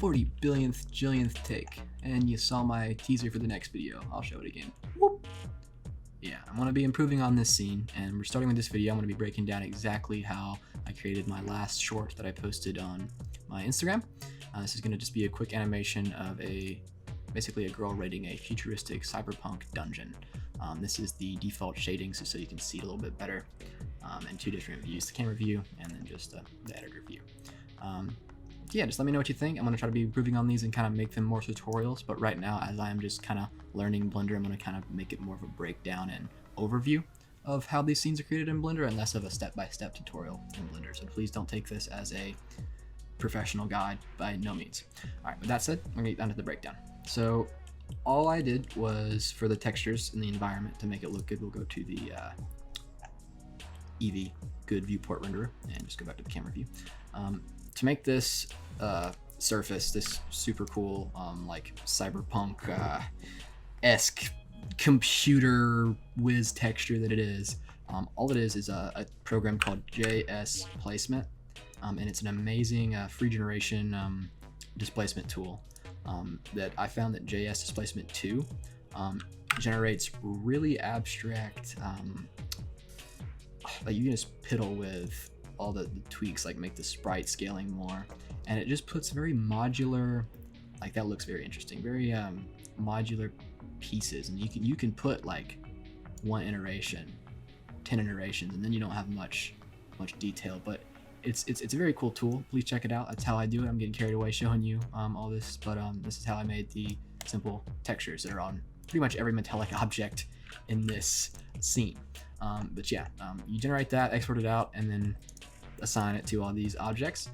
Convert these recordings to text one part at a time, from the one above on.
40 billionth jillionth take, and you saw my teaser for the next video. I'll show it again. Whoop. Yeah, I'm going to be improving on this scene, and we're starting with this video. I'm going to be breaking down exactly how I created my last short that I posted on my Instagram. This is going to just be a quick animation of basically a girl raiding a futuristic cyberpunk dungeon. This is the default shading, so you can see it a little bit better, and two different views, the camera view and then just the editor view. Yeah, just let me know what you think. I'm going to try to be improving on these and kind of make them more tutorials, but right now, as I am just kind of learning Blender, I'm going to kind of make it more of a breakdown and overview of how these scenes are created in Blender and less of a step-by-step tutorial in Blender. So please don't take this as a professional guide by no means. All right, with that said, we're going to get down to the breakdown. So all I did was, for the textures in the environment, to make it look good, we'll go to the EV good viewport renderer and just go back to the camera view. To make this surface, this super cool like cyberpunk esque computer whiz texture that it is, all it is a program called JS Placement, and it's an amazing free generation displacement tool that I found that JS Displacement 2 generates really abstract, like you can just piddle with all the tweaks, like make the sprite scaling more, and it just puts very modular, like that looks very interesting, very modular pieces, and you can put like one iteration, 10 iterations, and then you don't have much detail, but it's a very cool tool. Please check it out. That's how I do it. I'm getting carried away showing you all this, but this is how I made the simple textures that are on pretty much every metallic object in this scene. But yeah, you generate that, export it out, and then assign it to all these objects,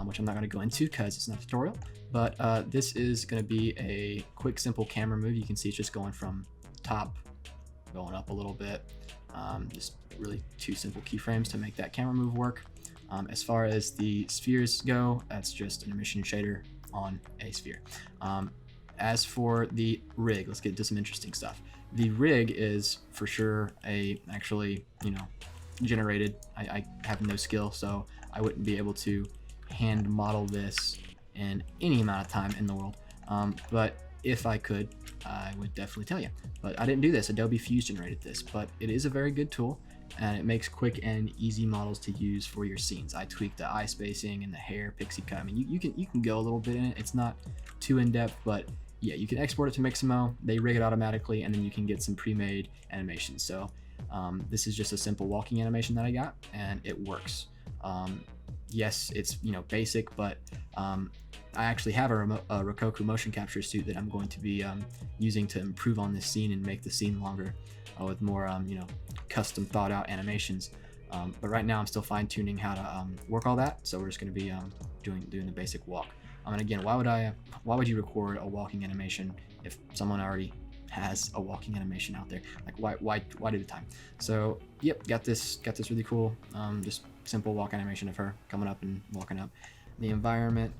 which I'm not going to go into because it's not a tutorial, but this is going to be a quick, simple camera move. You can see it's just going from top, going up a little bit, just really two simple keyframes to make that camera move work. As far as the spheres go, that's just an emission shader on a sphere. As for the rig, let's get into some interesting stuff. The rig is for sure actually, generated. I have no skill, so I wouldn't be able to hand model this in any amount of time in the world. But if I could, I would definitely tell you. But I didn't do this. Adobe Fuse generated this, but it is a very good tool, and it makes quick and easy models to use for your scenes. I tweaked the eye spacing and the hair pixie cut. I mean, you can go a little bit in it. It's not too in depth, but yeah, you can export it to Mixamo. They rig it automatically, and then you can get some pre-made animations. So this is just a simple walking animation that I got, and it works. Yes, it's basic, but I actually have a Rokoku motion capture suit that I'm going to be using to improve on this scene and make the scene longer with more custom thought out animations. But right now I'm still fine-tuning how to work all that, so we're just going to be doing the basic walk. And again, why would you record a walking animation if someone already has a walking animation out there? Like why do the time? So yep, got this really cool just simple walk animation of her coming up and walking up. The environment,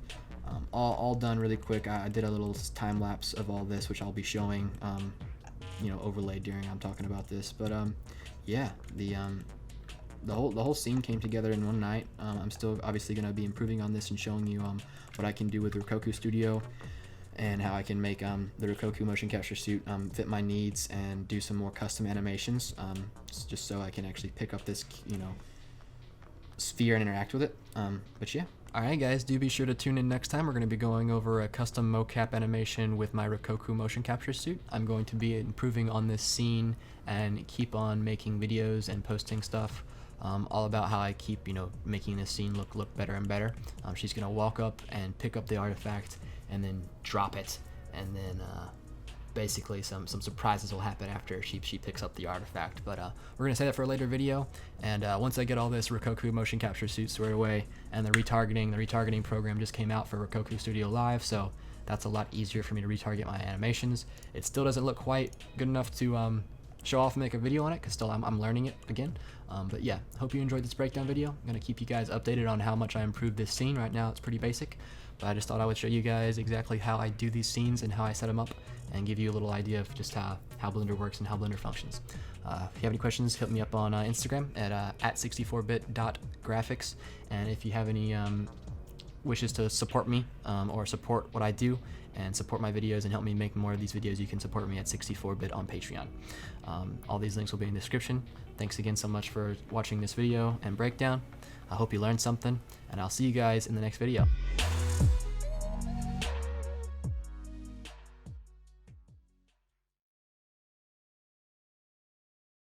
all done really quick. I did a little time lapse of all this, which I'll be showing overlaid during I'm talking about this. But yeah, the whole scene came together in one night. I'm still obviously going to be improving on this and showing you what I can do with Rokoku Studio and how I can make the Rokoku motion capture suit fit my needs and do some more custom animations, just so I can actually pick up this sphere and interact with it. But yeah. Alright guys, do be sure to tune in next time. We're going to be going over a custom mocap animation with my Rokoku motion capture suit. I'm going to be improving on this scene and keep on making videos and posting stuff all about how I keep making this scene look better and better. She's going to walk up and pick up the artifact and then drop it, and then basically some surprises will happen after she picks up the artifact. But we're going to say that for a later video, and once I get all this Rokoku motion capture suit squared away, and the retargeting program just came out for Rokoku Studio Live, so that's a lot easier for me to retarget my animations. It still doesn't look quite good enough to show off and make a video on it, because still I'm learning it again. But yeah, hope you enjoyed this breakdown video. I'm going to keep you guys updated on how much I improved this scene. Right now it's pretty basic, but I just thought I would show you guys exactly how I do these scenes and how I set them up, and give you a little idea of just how Blender works and how Blender functions. If you have any questions, hit me up on Instagram at 64bit.graphics, and if you have any wishes to support me or support what I do and support my videos and help me make more of these videos, you can support me at 64-bit on Patreon. All these links will be in the description. Thanks again so much for watching this video and breakdown. I hope you learned something, and I'll see you guys in the next video.